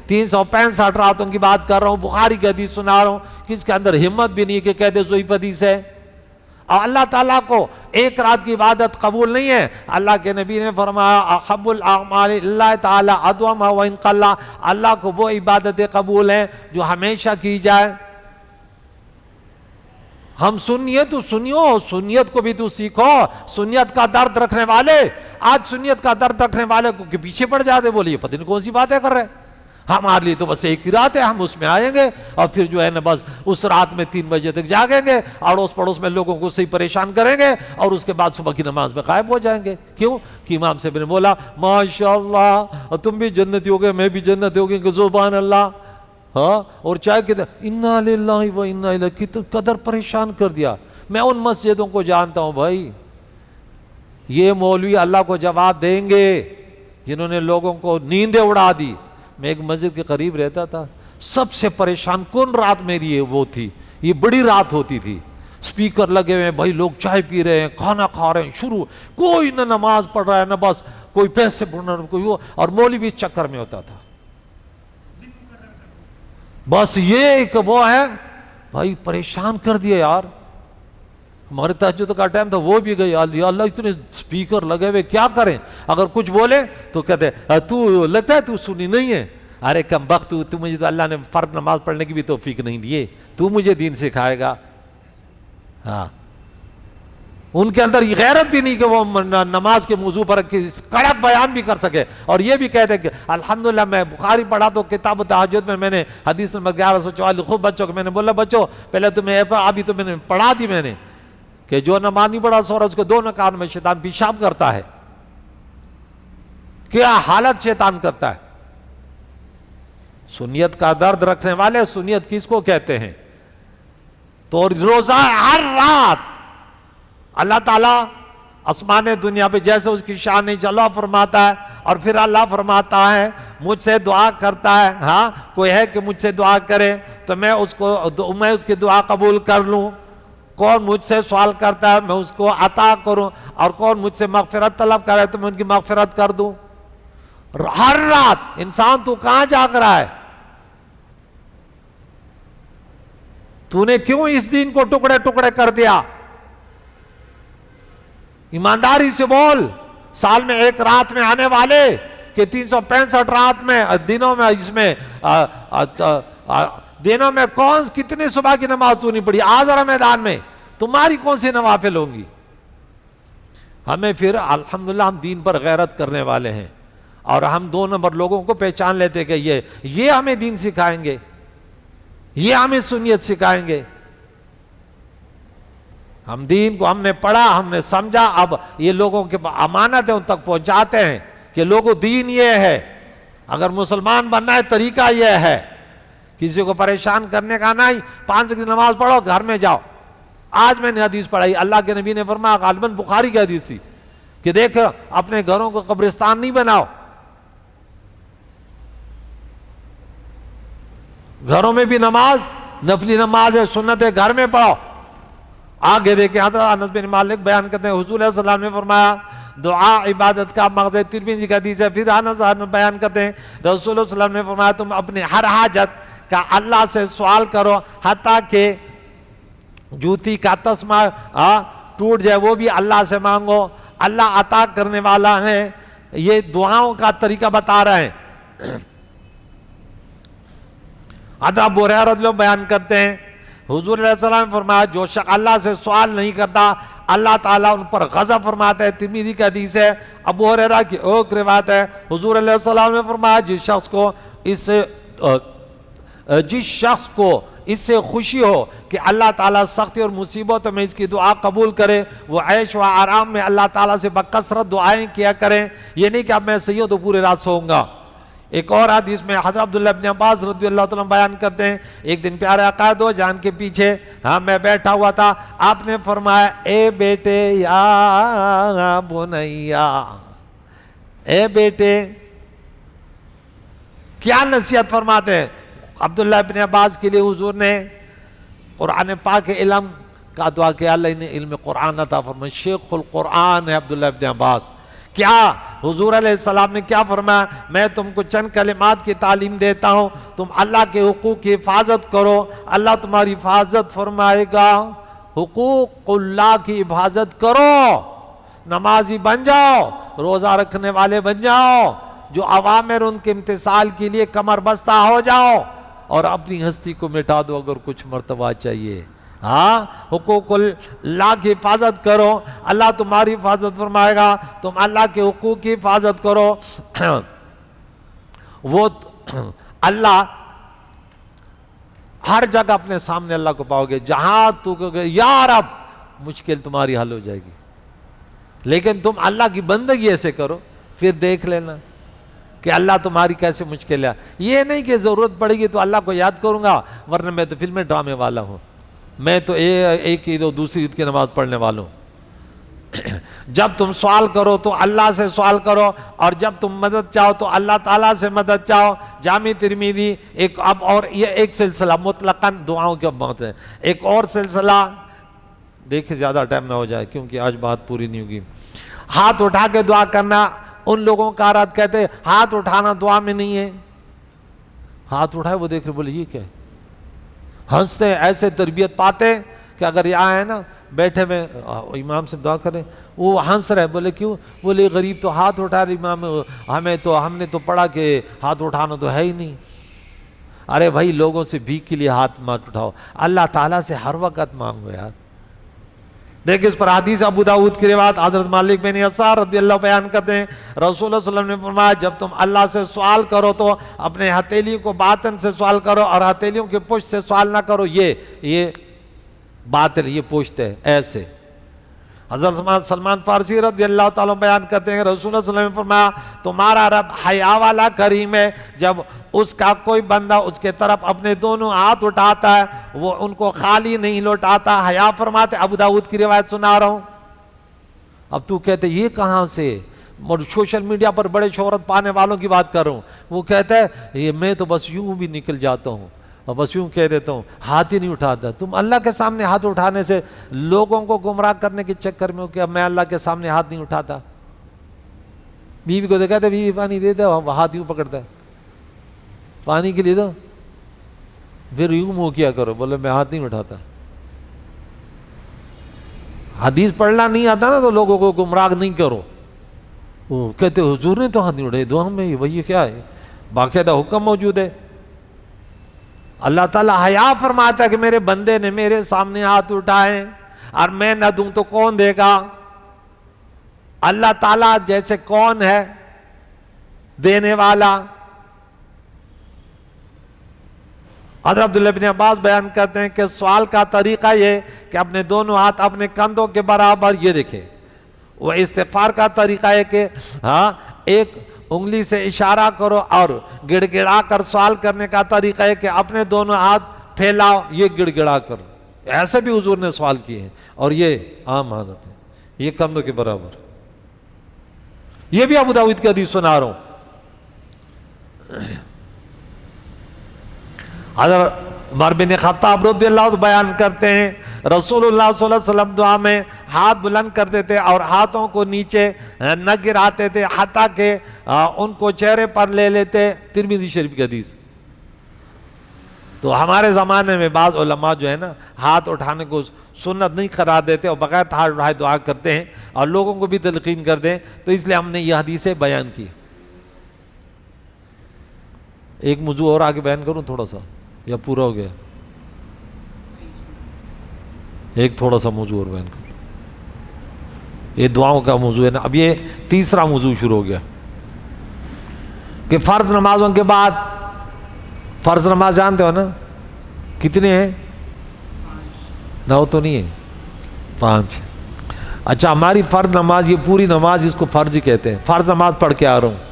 S1: 365 راتوں کی بات کر رہا ہوں، بخاری کی حدیث سنا رہا ہوں، کس کے اندر ہمت بھی نہیں کہ کہہ دے ضعیف حدیث ہے۔ اور اللہ تعالیٰ کو ایک رات کی عبادت قبول نہیں ہے۔ اللہ کے نبی نے فرمایا احب الاعمال اللہ تعالیٰ ادومها وان قل، اللہ کو وہ عبادتیں قبول ہیں جو ہمیشہ کی جائے۔ ہم سنیے تو سنیو، سنیت کو بھی تو سیکھو، سنیت کا درد رکھنے والے آج سنیت کا درد رکھنے والے کو پیچھے پڑ جاتے، بولے یہ پتہ نہیں کون سی باتیں کر رہے، ہمارے لیے تو بس ایک ہی رات ہے، ہم اس میں آئیں گے اور پھر جو ہے نا بس اس رات میں 3 بجے تک جاگیں گے، اڑوس پڑوس میں لوگوں کو صحیح پریشان کریں گے اور اس کے بعد صبح کی نماز میں غائب ہو جائیں گے۔ کیوں کہ امام صاحب نے بولا ماشاءاللہ تم بھی جنتی ہو گئے میں بھی جنتی ہو گئی کہ سبحان اللہ، ہاں اور چاہے کہ انا للہ و انا الیہ، کتنا قدر پریشان کر دیا۔ میں ان مسجدوں کو جانتا ہوں بھائی، یہ مولوی اللہ کو جواب دیں گے جنہوں نے لوگوں کو نیندیں اڑا دی۔ میں ایک مسجد کے قریب رہتا تھا، سب سے پریشان کن رات میری وہ تھی، یہ بڑی رات ہوتی تھی، سپیکر لگے ہوئے ہیں بھائی، لوگ چائے پی رہے ہیں، کھانا کھا رہے ہیں، شروع کوئی نہ نماز پڑھ رہا ہے نہ بس کوئی پیسے بھرنا کوئی وہ، اور مولوی بھی اس چکر میں ہوتا تھا۔ بس یہ ایک وہ ہے بھائی، پریشان کر دیا یار، ہمارے تہجد کا ٹائم تھا وہ بھی گئی. یا اللہ اتنے سپیکر لگے ہوئے کیا کریں, اگر کچھ بولے تو کہتے تو لگتا ہے تو سنی نہیں ہے. ارے کم بخت تو مجھے تو اللہ نے فرض نماز پڑھنے کی بھی توفیق نہیں دیے, تو مجھے دین سکھائے گا. ہاں ان کے اندر یہ غیرت بھی نہیں کہ وہ نماز کے موضوع پر کڑک بیان بھی کر سکے, اور یہ بھی کہتے کہ الحمدللہ میں بخاری پڑھا تو کتاب تہجد میں نے حدیث نمبر 1144 خوب بچوں کو میں نے بولا بچوں پہلے تو میں ابھی تو میں نے پڑھا دی میں نے کہ جو نماز نہیں پڑھا سورج کے دونوں کان میں شیطان پیشاب کرتا ہے. کیا حالت شیطان کرتا ہے. سنیت کا درد رکھنے والے, سنیت کس کو کہتے ہیں؟ تو روزہ ہر رات اللہ تعالیٰ آسمان دنیا پہ جیسے اس کی شان جلوہ فرماتا ہے, اور پھر اللہ فرماتا ہے مجھ سے دعا کرتا ہے, ہاں کوئی ہے کہ مجھ سے دعا کرے تو میں اس کی دعا قبول کر لوں. کون مجھ سے سوال کرتا ہے میں اس کو عطا کروں, اور کون مجھ سے مغفرت طلب کرے تو میں ان کی مغفرت کر دوں. ہر رات انسان تو کہاں جاگ رہا ہے؟ تو نے کیوں اس دین کو ٹکڑے ٹکڑے کر دیا؟ ایمانداری سے بول. سال میں ایک رات میں آنے والے کہ 365 رات میں دنوں میں اس میں دنوں میں کتنی صبح کی نماز تو نہیں پڑھی؟ آ ذرا میدان میں, تمہاری کون سی نوافل ہوں گی؟ ہمیں پھر الحمدللہ ہم دین پر غیرت کرنے والے ہیں, اور ہم 2 نمبر لوگوں کو پہچان لیتے کہ یہ ہمیں دین سکھائیں گے, یہ ہمیں سنیت سکھائیں گے. ہم دین کو ہم نے پڑھا, ہم نے سمجھا, اب یہ لوگوں کے امانت ہے ان تک پہنچاتے ہیں کہ لوگوں دین یہ ہے, اگر مسلمان بننا ہے طریقہ یہ ہے, کسی کو پریشان کرنے کا نہیں. 5 وقت کی نماز پڑھو, گھر میں جاؤ. آج میں نے حدیث پڑھائی, اللہ کے نبی نے فرمایا, غالباً بخاری کی حدیث تھی, کہ دیکھ اپنے گھروں کو قبرستان نہیں بناؤ, گھروں میں بھی نماز نفلی نماز ہے, سنت ہے, گھر میں پڑھو. آگے دیکھیں حضرت انس بن مالک بیان کرتے ہیں حضور علیہ السلام نے فرمایا دعا عبادت کا مغز ہے. ترمذی کا حدیث ہے. پھر انس بیان کرتے ہیں رسول اللہ صلی اللہ علیہ وسلم نے فرمایا تم اپنی ہر حاجت کا اللہ سے سوال کرو, حتیٰ کہ جوتی کا تسمہ ٹوٹ جائے وہ بھی اللہ سے مانگو, اللہ عطا کرنے والا ہے. یہ دعاؤں کا طریقہ بتا رہے ہیں. حضرت ابو ہریرہ رضی اللہ عنہ بیان کرتے ہیں حضور علیہ السلام نے فرمایا جو شخص اللہ سے سوال نہیں کرتا اللہ تعالیٰ ان پر غضب فرماتا ہے. ترمذی کی حدیث ہے. ابو ہریرہ کی ایک روایت ہے حضور علیہ السلام نے فرمایا جس شخص کو اس سے خوشی ہو کہ اللہ تعالیٰ سختی اور مصیبتوں میں اس کی دعا قبول کرے, وہ عیش و آرام میں اللہ تعالیٰ سے بکثرت دعائیں کیا کریں. یہ نہیں کہ اب میں سیوں تو پورے رات سوؤں گا. ایک اور حدیث میں حضرت عبداللہ ابن عباس رضی اللہ عنہ بیان کرتے ہیں ایک دن پیارے آقا دو جان کے پیچھے میں بیٹھا ہوا تھا, آپ نے فرمایا اے بیٹے یا بنیا, اے بیٹے. کیا نصیحت فرماتے ہیں عبداللہ ابن عباس کے لیے؟ حضور نے قرآن پاک کے علم کا دعا کیا, اللہ نے علم قرآن عطا فرمایا. شیخ القرآن ہے عبداللہ ابن عباس. کیا حضور علیہ السلام نے کیا فرمایا؟ میں تم کو چند کلمات کی تعلیم دیتا ہوں, تم اللہ کے حقوق کی حفاظت کرو, اللہ تمہاری حفاظت فرمائے گا. حقوق اللہ کی حفاظت کرو, نمازی بن جاؤ, روزہ رکھنے والے بن جاؤ, جو اوامر ان کے امتثال کے لیے کمر بستہ ہو جاؤ, اور اپنی ہستی کو مٹا دو اگر کچھ مرتبہ چاہیے. ہاں حقوق اللہ کی حفاظت کرو, اللہ تمہاری حفاظت فرمائے گا. تم اللہ کے حقوق کی حفاظت کرو. وہ اللہ ہر جگہ اپنے سامنے اللہ کو پاؤ گے, جہاں تو کہو یا رب مشکل تمہاری حل ہو جائے گی. لیکن تم اللہ کی بندگی ایسے کرو, پھر دیکھ لینا کہ اللہ تمہاری کیسے مشکل ہے. یہ نہیں کہ ضرورت پڑے گی تو اللہ کو یاد کروں گا, ورنہ میں تو فلمیں ڈرامے والا ہوں, میں تو ایک عید اور دوسری عید کی نماز پڑھنے والوں. جب تم سوال کرو تو اللہ سے سوال کرو, اور جب تم مدد چاہو تو اللہ تعالیٰ سے مدد چاہو. جامع ترمذی ایک اب اور یہ ایک سلسلہ مطلقاً دعاؤں کے بات ہے. ایک اور سلسلہ دیکھیں زیادہ ٹائم نہ ہو جائے کیونکہ آج بات پوری نہیں ہوگی. ہاتھ اٹھا کے دعا کرنا. ان لوگوں کا رات کہتے ہاتھ اٹھانا دعا میں نہیں ہے. ہاتھ اٹھائے وہ دیکھ رہے بولے یہ کیا ہے, ہنستے ایسے تربیت پاتے کہ اگر یہاں ہے نا بیٹھے میں امام سے دعا کریں، وہ ہنس رہے، بولے کیوں؟ بولے غریب تو ہاتھ اٹھا رہے امام، ہم نے تو پڑھا کہ ہاتھ اٹھانا تو ہے ہی نہیں۔ ارے بھائی لوگوں سے بھیک کے لیے ہاتھ مت اٹھاؤ، اللہ تعالیٰ سے ہر وقت مانگو یار۔ دیکھ اس پر حدیث ابو داؤد کی روایت حضرت مالک بن یسار رضی اللہ بیان کرتے ہیں، رسول اللہ صلی اللہ علیہ وسلم نے فرمایا جب تم اللہ سے سوال کرو تو اپنے ہتھیلیوں کو باطن سے سوال کرو اور ہتھیلیوں کے پشت سے سوال نہ کرو، یہ باطل، یہ پشت ہے ایسے۔ حضرت سلمان فارسی رضی اللہ تعالیٰ بیان کرتے ہیں، رسول اللہ صلی اللہ علیہ وسلم نے فرمایا تمہارا رب حیا والا کریم ہے، جب اس کا کوئی بندہ اس کے طرف اپنے دونوں ہاتھ اٹھاتا ہے وہ ان کو خالی نہیں لوٹاتا، حیا فرماتے۔ ابو داؤد کی روایت سنا رہا ہوں۔ اب تو کہتے یہ کہاں سے؟ سوشل میڈیا پر بڑے شہرت پانے والوں کی بات کر رہا ہوں، وہ کہتا ہے یہ میں تو بس یوں بھی نکل جاتا ہوں اور بس یوں کہہ دیتا ہوں، ہاتھ ہی نہیں اٹھاتا۔ تم اللہ کے سامنے ہاتھ اٹھانے سے لوگوں کو گمراہ کرنے کے چکر میں ہو کہ میں اللہ کے سامنے ہاتھ نہیں اٹھاتا۔ بیوی کو کہتے بیوی پانی دے دے، ہاتھ یوں پکڑتا ہے، پانی کے لیے دو، پھر یوں منہ کیا کرو، بولے میں ہاتھ نہیں اٹھاتا۔ حدیث پڑھنا نہیں آتا نا تو لوگوں کو گمراہ نہیں کرو۔ وہ کہتے حضور نے تو ہاتھ نہیں اٹھائے، دعا میں وہی کیا ہے، باقاعدہ حکم موجود ہے۔ اللہ تعالیٰ حیا فرماتا ہے کہ میرے بندے نے میرے سامنے ہاتھ اٹھائے اور میں نہ دوں تو کون دے گا؟ اللہ تعالیٰ جیسے کون ہے دینے والا؟ حضرت عبداللہ بن عباس بیان کرتے ہیں کہ سوال کا طریقہ یہ کہ اپنے دونوں ہاتھ اپنے کندھوں کے برابر، یہ دیکھیں۔ وہ استغفار کا طریقہ ہے کہ ایک انگلی سے اشارہ کرو، اور گڑ گڑا کر سوال کرنے کا طریقہ ہے کہ اپنے دونوں ہاتھ پھیلاؤ، یہ گڑ گڑا کرو۔ ایسے بھی حضور نے سوال کیے ہیں اور یہ عام عادت ہے، یہ کندھوں کے برابر۔ یہ بھی ابو داؤد کی حدیث سنا رہا ہوں۔ حضرت عمر بن خطاب رضی اللہ عنہ بیان کرتے ہیں رسول اللہ صلی اللہ علیہ وسلم دعا میں ہاتھ بلند کرتے تھے اور ہاتھوں کو نیچے نہ گراتے تھے حتیٰ کہ ان کو چہرے پر لے لیتے۔ ترمذی شریف کی حدیث۔ تو ہمارے زمانے میں بعض علماء جو ہے نا ہاتھ اٹھانے کو سنت نہیں قرار دیتے اور بغیر ہاتھ اٹھائے دعا کرتے ہیں اور لوگوں کو بھی تلقین کر دیں، تو اس لیے ہم نے یہ حدیثیں بیان کی۔ ایک موضوع اور آگے بیان کروں تھوڑا سا، یا پورا ہو گیا؟ ایک تھوڑا سا موضوع اور بیان کروں، یہ دعاؤں کا موضوع ہے نا۔ اب یہ تیسرا موضوع شروع ہو گیا کہ فرض نمازوں کے بعد، فرض نماز جانتے ہو نا کتنے ہیں؟ 9 تو نہیں ہے، 5۔ اچھا ہماری فرض نماز، یہ پوری نماز اس کو فرض ہی کہتے ہیں، فرض نماز پڑھ کے آ رہا ہوں۔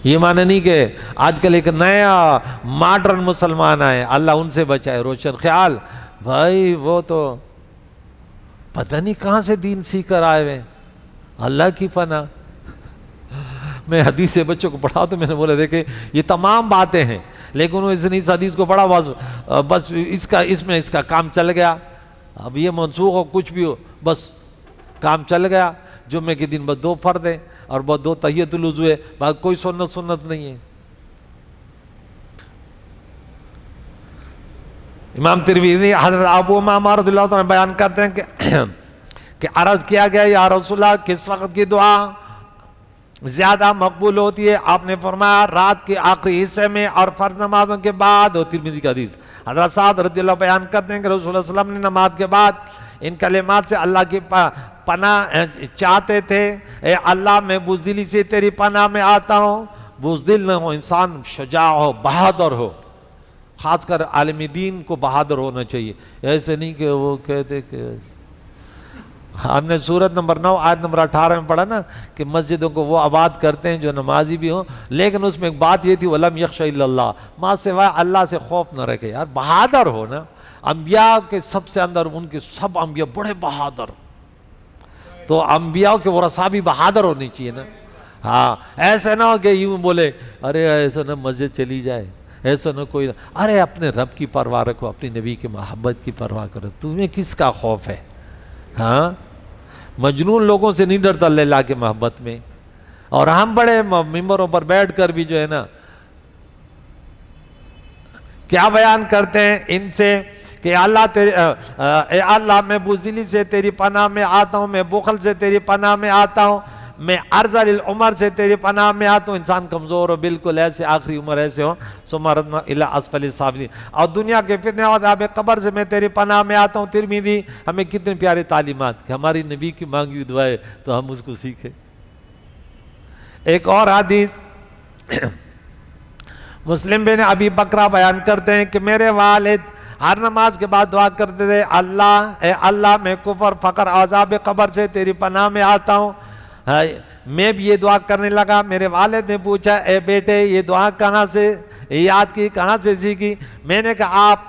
S1: یہ معنی نہیں کہ آج کل ایک نیا ماڈرن مسلمان آئے، اللہ ان سے بچائے، روشن خیال بھائی وہ تو پتہ نہیں کہاں سے دین سیکھ کر آئے ہوئے، اللہ کی پناہ۔ میں حدیث سے بچوں کو پڑھا تو میں نے بولا دیکھیں یہ تمام باتیں ہیں، لیکن انہوں نے اس حدیث کو پڑھا بس اس میں اس کا کام چل گیا۔ اب یہ منسوخ ہو کچھ بھی ہو بس کام چل گیا۔ جمعے کے دن بس 2 فرض ہیں اور بس 2 تحیۃ الوضو ہے، باقی کوئی سنت نہیں ہے۔ امام ترمذی حضرت ابو امامہ رضی اللہ عنہ بیان کرتے ہیں کہ عرض کیا گیا یا رسول اللہ کس وقت کی دعا زیادہ مقبول ہوتی ہے؟ آپ نے فرمایا رات کے آخری حصے میں اور فرض نمازوں کے بعد۔ اور ترمذی کا حدیث حضرت سعد رضی اللہ بیان کرتے ہیں کہ رسول اللہ صلی اللہ علیہ وسلم نے نماز کے بعد ان کلمات سے اللہ کی پناہ چاہتے تھے، اے اللہ میں بزدلی سے تیری پناہ میں آتا ہوں۔ بزدل نہ ہو، انسان شجاع ہو، بہادر ہو، خاص کر عالم دین کو بہادر ہونا چاہیے۔ ایسے نہیں کہ وہ کہتے کہ ہم نے سورت نمبر 9 آیت نمبر 18 میں پڑھا نا کہ مسجدوں کو وہ آباد کرتے ہیں جو نمازی بھی ہوں، لیکن اس میں ایک بات یہ تھی وَلَمْ يَخْشَ إِلَّا اللَّهِ، ماں سوائے اللہ سے خوف نہ رکھے۔ یار بہادر ہو نا، انبیاء کے سب سے اندر ان کے سب انبیاء بڑے بہادر، تو انبیاء کے ورثاء بھی بہادر ہونے چاہیے نا۔ ہاں ایسے نہ ہو کہ یوں بولے ارے ایسا نہ مسجد چلی جائے، ایسا نہ کوئی، ارے اپنے رب کی پرواہ رکھو، اپنے نبی کی محبت کی پرواہ کرو، تمہیں کس کا خوف ہے؟ ہاں مجنون لوگوں سے نہیں ڈرتا اللہ کے محبت میں۔ اور ہم بڑے ممبروں پر بیٹھ کر بھی جو ہے نا کیا بیان کرتے ہیں ان سے کہ اے اللہ میں بزدلی سے تیری پناہ میں آتا ہوں، میں بخل سے تیری پناہ میں آتا ہوں، میں ارذل العمر سے تیری پناہ میں آتا ہوں. انسان کمزور ہو، بالکل ایسے آخری عمر ایسے ہو، ثم ردنا الی اسفل السافلین. اور دنیا کے فتنے اور عذاب قبر سے میں تیری پناہ میں آتا ہوں. ترمذی. ہمیں کتنے پیارے تعلیمات کہ ہماری نبی کی مانگی ہوئی دعائیں تو ہم اس کو سیکھیں. ایک اور حدیث مسلم بن ابی بکرہ بیان کرتے ہیں کہ میرے والد ہر نماز کے بعد دعا کرتے تھے، اے اللہ میں کفر، فقر، عذاب قبر سے تیری پناہ میں آتا ہوں. میں بھی یہ دعا کرنے لگا. میرے والد نے پوچھا، اے بیٹے یہ دعا کہاں سے یاد کی، کہاں سے سیکھی؟ میں نے کہا آپ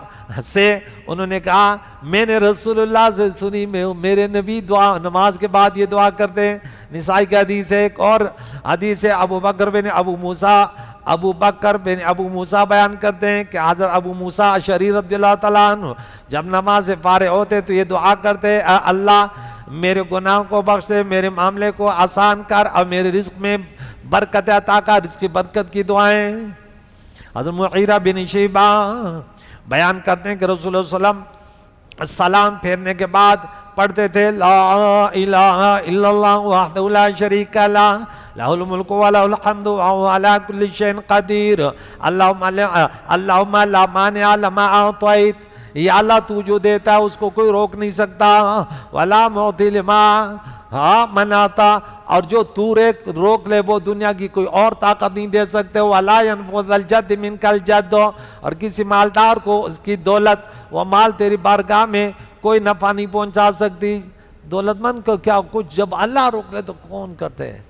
S1: سے. انہوں نے کہا میں نے رسول اللہ سے سنی، میرے نبی دعا نماز کے بعد یہ دعا کرتے ہیں. نسائی کی حدیث ہے. ایک اور حدیث ہے ابو بکر بن ابو موسیٰ بیان کرتے ہیں کہ حضرت ابو موسیٰ اشعری رضی اللہ تعالیٰ عنہ جب نماز سے فارغ ہوتے تو یہ دعا کرتے، اے اللہ میرے گناہوں کو بخش دے، میرے معاملے کو آسان کر اور میرے رزق میں برکت عطا کر. رزق کی برکت کی دعائیں. حضرت مغیرہ بن شعبہ بیان کرتے ہیں کہ رسول اللہ صلی اللہ علیہ وسلم سلام پھیرنے کے بعد پڑھتے تھے، لا الہ الا اللہ وحدہ لا شریک لہ لہ الملک و لہ الحمد وہو علی کل شیء قدیر. اللہم لا مانع لما اعطیت. یا اللہ تو جو دیتا ہے اس کو کوئی روک نہیں سکتا. ولا معطی لما منعت. اور جو تو روک لے وہ دنیا کی کوئی اور طاقت نہیں دے سکتے. ولا ينفع ذا الجد منک الجد. اور کسی مالدار کو اس کی دولت وہ مال تیری بارگاہ میں کوئی نفع نہیں پہنچا سکتی. دولت مند کو کیا کچھ، جب اللہ روک لے تو کون کرتے ہیں؟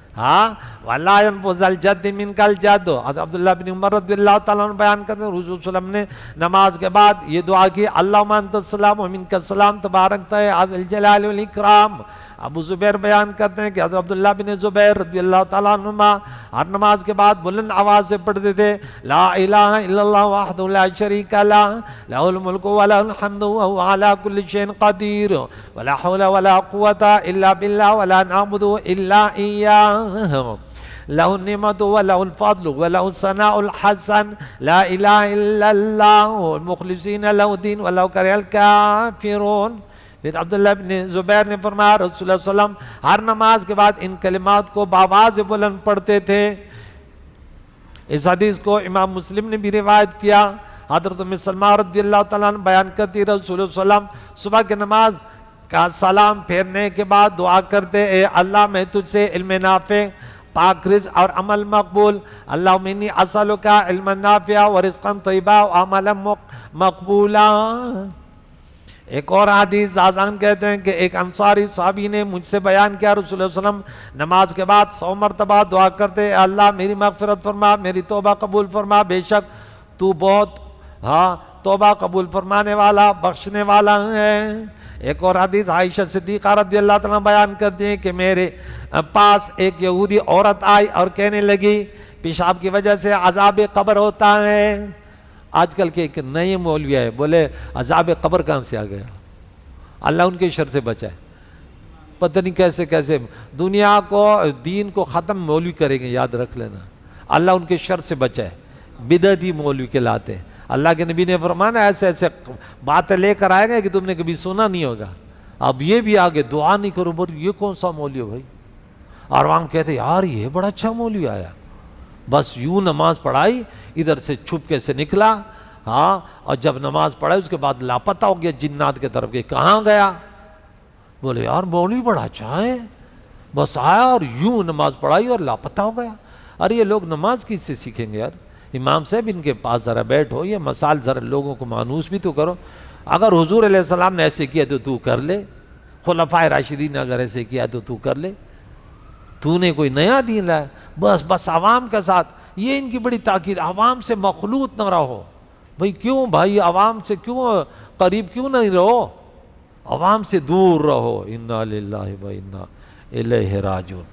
S1: وَلَا يَنْفُذَ الْجَدِّ مِنْكَ الْجَدُّ. حضرت عبداللہ بن عمر رضی اللہ تعالیٰ عنہ بیان کرتے ہیں حضور صلی اللہ علیہ وسلم نے نماز کے بعد یہ دعا کی، اللہم انت السلام ومنک السلام تبارکت یا ذا الجلال والاکرام. ابو زبیر بیان کرتے ہیں کہ حضرت عبداللہ بن زبیر رضی اللہ تعالیٰ عنہما ہر نماز کے بعد بلند آواز سے پڑھتے تھے، لا الہ الا اللہ وحدہ لا شریک لہ لہ الملک و لہ الحمد وہو علی کل شیء قدیر ولا حول ولا قوة الا باللہ ولا نعبد الا ایاہ لہ النعمت ولہ الفضل ولہ الثناء الحسن لا الہ الا اللہ المخلصین لہ الدین ولو کرہ الکافرون. پھر عبداللہ بن زبیر نے فرمایا رسول اللہ صلی اللہ علیہ وسلم ہر نماز کے بعد ان کلمات کو بآواز بلند پڑھتے تھے. اس حدیث کو امام مسلم نے بھی روایت کیا. حضرت ام سلمہ رضی اللہ تعالیٰ عنہ بیان کرتی رسول اللہ صلی اللہ علیہ وسلم صبح کی نماز کا سلام پھیرنے کے بعد دعا کرتے، اے اللہ میں تجھ سے علم نافع، پاک رزق اور عمل مقبول. اللہم انی اسألک علما نافعا ورزقا طیبا وعملا مقبولا. ایک اور حدیث آزان کہتے ہیں کہ ایک انصاری صحابی نے مجھ سے بیان کیا رسول اللہ صلی اللہ علیہ وسلم نماز کے بعد 100 مرتبہ دعا کرتے، اے اللہ میری مغفرت فرما، میری توبہ قبول فرما، بے شک تو بہت توبہ قبول فرمانے والا بخشنے والا ہے. ایک اور حدیث عائشہ صدیقہ رضی اللہ تعالیٰ بیان کرتی ہیں کہ میرے پاس ایک یہودی عورت آئی اور کہنے لگی پیشاب کی وجہ سے عذاب قبر ہوتا ہے. آج کل کے ایک نئے مولوی ہے، بولے عذاب قبر کہاں سے آ گیا؟ اللہ ان کے شر سے بچائے. پتہ نہیں کیسے کیسے دنیا کو دین کو ختم مولوی کریں گے، یاد رکھ لینا. اللہ ان کے شر سے بچائے. بدعتی مولوی کہلاتے ہیں. اللہ کے نبی نے فرمایا ایسے ایسے باتیں لے کر آئے گا کہ تم نے کبھی سنا نہیں ہوگا. اب یہ بھی آگے دعا نہیں کرو، بول یہ کون سا مولوی ہے بھائی؟ اور وہاں کہتے یار یہ بڑا اچھا مولوی آیا، بس یوں نماز پڑھائی، ادھر سے چھپکے سے نکلا، اور جب نماز پڑھائی اس کے بعد لاپتہ ہو گیا جنات کے طرف کے. کہاں گیا؟ بولے یار مولوی بڑا اچھا ہے، بس آیا اور یوں نماز پڑھائی اور لاپتہ ہو گیا. ارے یہ لوگ نماز کس سے سیکھیں گے یار؟ امام صاحب ان کے پاس ذرا بیٹھو، یہ مسائل ذرا لوگوں کو مانوس بھی تو کرو. اگر حضور علیہ السلام نے ایسے کیا تو کر لے، خلفائے راشدین نے اگر ایسے کیا تو کر لے. تو نے کوئی نیا دین لایا، بس عوام کے ساتھ. یہ ان کی بڑی تاکید، عوام سے مخلوط نہ رہو. بھائی کیوں بھائی عوام سے کیوں قریب کیوں نہیں رہو؟ عوام سے دور رہو. انا للہ و انا الیہ راجعون.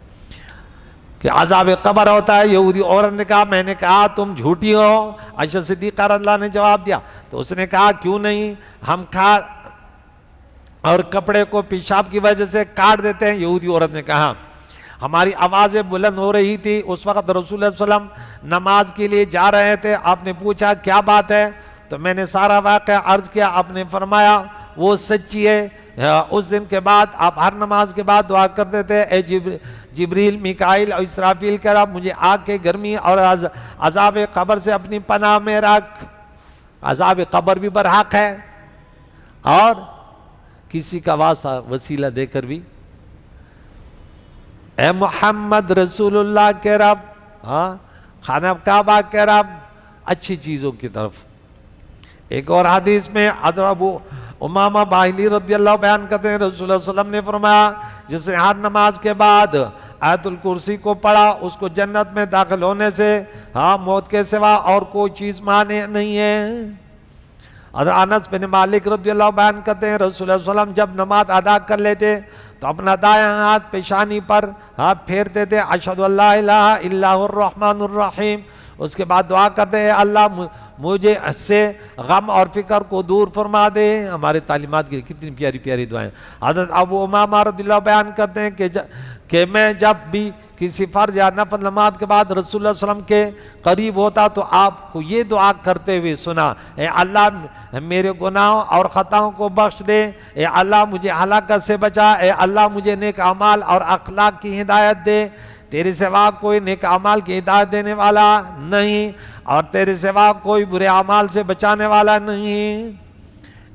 S1: کہ عذاب قبر ہوتا ہے. یہودی عورت نے کہا، میں نے کہا تم جھوٹی ہو. عائشہ صدیقہ رضی اللہ نے جواب دیا تو اس نے کہا کیوں نہیں، ہم کھا اور کپڑے کو پیشاب کی وجہ سے کاٹ دیتے ہیں. یہودی عورت نے کہا ہماری آوازیں بلند ہو رہی تھی، اس وقت رسول اللہ صلی اللہ علیہ وسلم نماز کے لیے جا رہے تھے. آپ نے پوچھا کیا بات ہے؟ تو میں نے سارا واقعہ عرض کیا، آپ نے فرمایا وہ سچی ہے۔ اس دن کے بعد آپ ہر نماز کے بعد دعا کرتے تھے، اے جبریل، میکائیل اور اسرافیل کے رب، مجھے آگ کے گرمی اور عذاب قبر سے اپنی پناہ میں رکھ۔ عذاب قبر بھی برحق ہے، اور کسی کا واسطہ وسیلہ دے کر بھی، اے محمد رسول اللہ کے رب، خانہ کعبہ کے رب، اچھی چیزوں کی طرف۔ ایک اور حدیث میں حضرت ابو امامہ باہلی رضی اللہ بیان کرتے ہیں، رسول اللہ صلی اللہ علیہ وسلم نے فرمایا، جس نے ہر نماز کے بعد آیت الکرسی کو پڑھا، اس کو جنت میں داخل ہونے سے موت کے سوا اور کوئی چیز مانع نہیں ہے۔ حضرت انس بن مالک رضی اللہ بیان کرتے ہیں، رسول اللہ صلی اللہ علیہ وسلم جب نماز ادا کر لیتے تو اپنا دائیں ہاتھ پیشانی پر پھیرتے تھے، اشہد ان لا الہ الا هو الرحمن الرحیم۔ اس کے بعد دعا کرتے ہیں، اللہ مجھے سے غم اور فکر کو دور فرما دے۔ ہمارے تعلیمات کی کتنی پیاری پیاری دعائیں۔ حضرت ابو امامہ رضی اللہ بیان کرتے ہیں کہ میں جب بھی کسی فرض یا نفل نماز کے بعد رسول اللہ صلی اللہ علیہ وسلم کے قریب ہوتا تو آپ کو یہ دعا کرتے ہوئے سنا، اے اللہ میرے گناہوں اور خطاؤں کو بخش دے، اے اللہ مجھے ہلاکت سے بچا، اے اللہ مجھے نیک اعمال اور اخلاق کی ہدایت دے، تیرے سوا کوئی نیک اعمال کی ہدایت دینے والا نہیں، اور تیرے سوا کوئی برے اعمال سے بچانے والا نہیں۔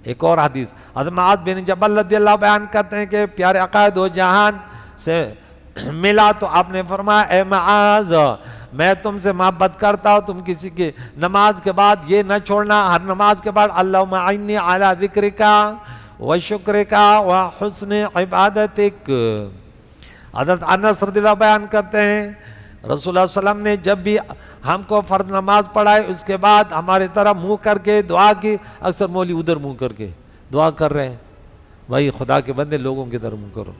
S1: ایک اور حدیث حضرت معاذ بن جبل رضی اللہ بیان کرتے ہیں کہ پیارے آقا دو جہان سے ملا تو آپ نے فرمایا، اے معاذ میں تم سے محبت کرتا ہوں، تم کسی کی نماز کے بعد یہ نہ چھوڑنا، ہر نماز کے بعد اللہم اعنی علی ذکرک و شکرک و حسن عبادتک۔ حضرت انس رضی اللہ بیان کرتے ہیں، رسول اللہ صلی اللہ علیہ وسلم نے جب بھی ہم کو فرض نماز پڑھائے اس کے بعد ہمارے طرف منہ کر کے دعا کی، اکثر مولوی ادھر منہ کر کے دعا کر رہے ہیں، بھائی خدا کے بندے لوگوں کی طرف منہ کرو۔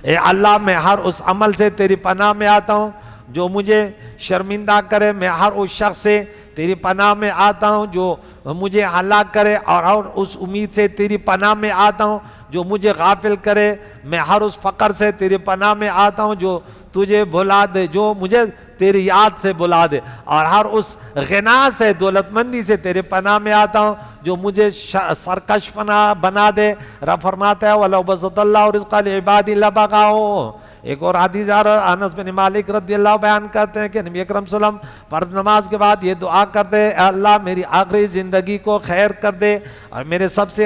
S1: اے اللہ میں ہر اس عمل سے تیری پناہ میں آتا ہوں جو مجھے شرمندہ کرے، میں ہر اس شخص سے تیری پناہ میں آتا ہوں جو مجھے ہلاک کرے، اور اس امید سے تیری پناہ میں آتا ہوں جو مجھے غافل کرے، میں ہر اس فقر سے تیری پناہ میں آتا ہوں جو تجھے بھلا دے، جو مجھے تیری یاد سے بھلا دے، اور ہر اس غنا سے، دولت مندی سے تیرے پناہ میں آتا ہوں جو مجھے سرکش بنا دے۔ رب فرماتا ہے وَلَوْ بَسَطَ اللَّهُ رِزْقَ لِعِبَادِهِ لَبَغَوْا۔ ایک اور حدیث انس بن مالک رضی اللہ بیان کرتے ہیں کہ نبی اکرم صلی اللہ علیہ وسلم فرض نماز کے بعد یہ دعا کرتے ہیں، اے اللہ میری آخری زندگی کو خیر کر دے، اور میرے سب سے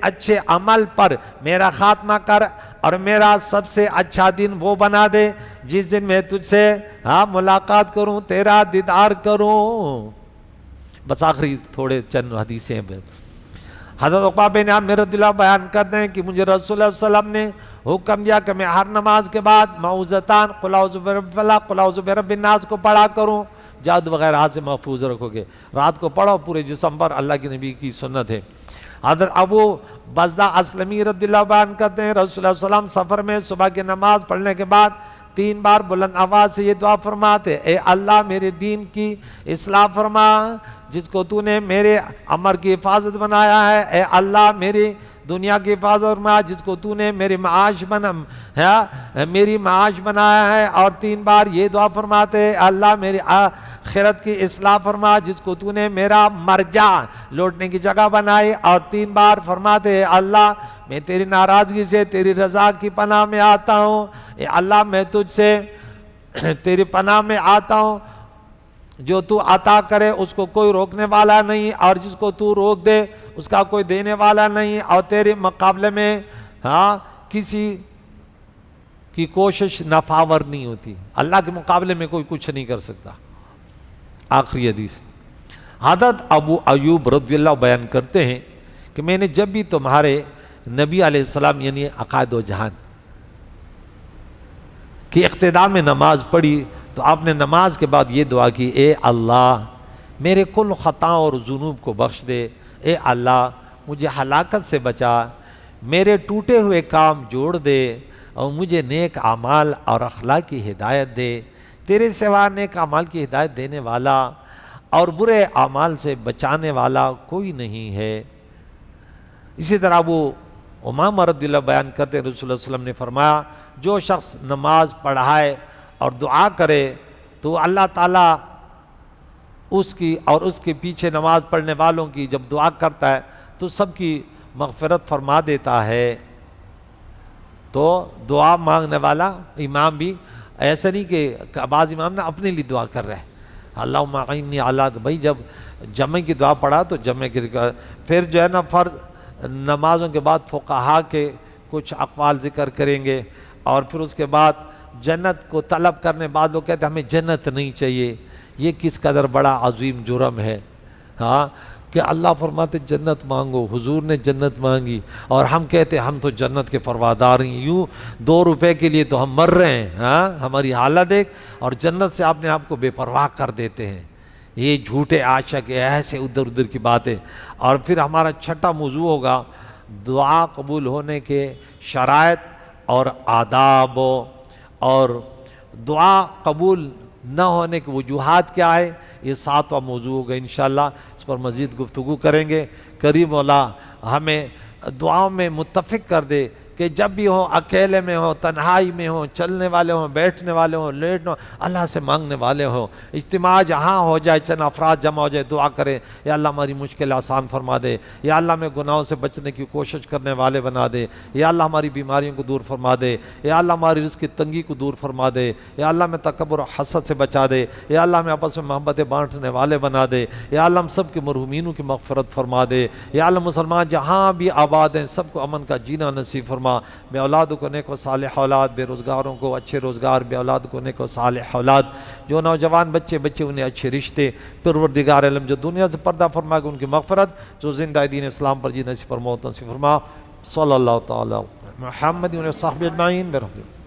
S1: اچھے عمل پر میرا خاتمہ کر، اور میرا سب سے اچھا دن وہ بنا دے جس دن میں تجھ سے ملاقات کروں، تیرا دیدار کروں۔ بس آخری تھوڑے چند حدیثیں ہیں۔ حضرت عقبہ بن عامر رضی اللہ بیان کرتے ہیں کہ مجھے رسول اللہ صلی اللہ علیہ وسلم نے حکم دیا کہ میں ہر نماز کے بعد معوذتان، قل اعوذ برب الفلق، قل اعوذ برب الناس کو پڑھا کروں، جادو وغیرہ ہاتھ سے محفوظ رکھو گے، رات کو پڑھو، پورے جسم پر، اللہ کے نبی کی سنت ہے۔ حضرت ابو بزدہ اسلمی رضی اللہ بیان کرتے ہیں، رسول اللہ صلی اللہ علیہ وسلم سفر میں صبح کی نماز پڑھنے کے بعد 3 بار بلند آواز سے یہ دعا فرماتے، اے اللہ میرے دین کی اصلاح فرما جس کو تو نے میرے عمر کی حفاظت بنایا ہے، اے اللہ میری دنیا کی حفاظت فرما جس کو تو نے میری معاش بنایا ہے، اور 3 بار یہ دعا فرماتے، اے اللہ میری آخرت کی اصلاح فرما جس کو تو نے میرا مرجع لوٹنے کی جگہ بنائی، اور 3 بار فرماتے، اے اللہ میں تیری ناراضگی سے تیری رضا کی پناہ میں آتا ہوں، اے اللہ میں تجھ سے تیری پناہ میں آتا ہوں، جو تو عطا کرے اس کو کوئی روکنے والا نہیں، اور جس کو تو روک دے اس کا کوئی دینے والا نہیں، اور تیرے مقابلے میں کسی کی کوشش نافاور نہیں ہوتی، اللہ کے مقابلے میں کوئی کچھ نہیں کر سکتا۔ آخری حدیث حضرت ابو ایوب رضی اللہ بیان کرتے ہیں کہ میں نے جب بھی تمہارے نبی علیہ السلام یعنی آقا دو جہان کی اقتداء میں نماز پڑھی تو آپ نے نماز کے بعد یہ دعا کی، اے اللہ میرے کل خطاؤں اور ذنوب کو بخش دے، اے اللہ مجھے ہلاکت سے بچا، میرے ٹوٹے ہوئے کام جوڑ دے، اور مجھے نیک اعمال اور اخلاق کی ہدایت دے، تیرے سوا نیک اعمال کی ہدایت دینے والا اور برے اعمال سے بچانے والا کوئی نہیں ہے۔ اسی طرح ابو امامہ رضی اللہ بیان کرتے ہیں، رسول اللہ صلی اللہ علیہ وسلم نے فرمایا جو شخص نماز پڑھائے اور دعا کرے تو اللہ تعالیٰ اس کی اور اس کے پیچھے نماز پڑھنے والوں کی جب دعا کرتا ہے تو سب کی مغفرت فرما دیتا ہے۔ تو دعا مانگنے والا امام بھی ایسا نہیں کہ بعض امام نے اپنے لیے دعا کر رہے ہیں، اللہم اعنی علی، بھائی جب جمع کی دعا پڑھا تو جمع کی دعا، پھر جو ہے نا فرض نمازوں کے بعد فقہا کے کچھ اقوال ذکر کریں گے، اور پھر اس کے بعد جنت کو طلب کرنے بعد لوگ کہتے ہیں ہمیں جنت نہیں چاہیے، یہ کس قدر بڑا عظیم جرم ہے، ہاں کہ اللہ فرماتے جنت مانگو، حضور نے جنت مانگی اور ہم کہتے ہیں ہم تو جنت کے پروادار ہیں، یوں 2 روپے کے لیے تو ہم مر رہے ہیں، ہاں ہماری حالت دیکھ، اور جنت سے اپنے آپ کو بے پرواہ کر دیتے ہیں۔ یہ جھوٹے عاشق ایسے ادھر ادھر کی باتیں۔ اور پھر ہمارا چھٹا موضوع ہوگا دعا قبول ہونے کے شرائط اور آداب، اور دعا قبول نہ ہونے کی وجوہات کیا ہے، یہ 7واں موضوع ہوگا انشاءاللہ، اس پر مزید گفتگو کریں گے۔ کریم مولا ہمیں دعاؤں میں متفق کر دے کہ جب بھی ہوں، اکیلے میں ہوں، تنہائی میں ہوں، چلنے والے ہوں، بیٹھنے والے ہوں، لیٹنے، اللہ سے مانگنے والے ہوں، اجتماع جہاں ہو جائے، چند افراد جمع ہو جائے، دعا کریں یا اللہ ہماری مشکل آسان فرما دے، یا اللہ ہمیں گناہوں سے بچنے کی کوشش کرنے والے بنا دے، یا اللہ ہماری بیماریوں کو دور فرما دے، یا اللہ ہماری رزق کی تنگی کو دور فرما دے، یا اللہ ہمیں تکبر و حسد سے بچا دے، یا اللہ ہمیں آپس میں محبت بانٹنے والے بنا دے، یا اللہ ہم سب کے مرحومینوں کی مغفرت فرما دے، یا اللہ مسلمان جہاں بھی آباد ہیں سب کو امن کا جینا نصیب فرما، بے اولاد کو نیک و صالح اولاد، بے روزگاروں کو اچھے روزگار، بے اولاد کو نیک و صالح اولاد، جو نوجوان بچے انہیں اچھے رشتے، پروردگار عالم جو دنیا سے پردہ فرما کے ان کی مغفرت، جو زندہ دین اسلام پر جی نصیب فرما، نصیب فرما، صلی اللہ تعالی محمد و صحبہ اجمعین برحمتہ۔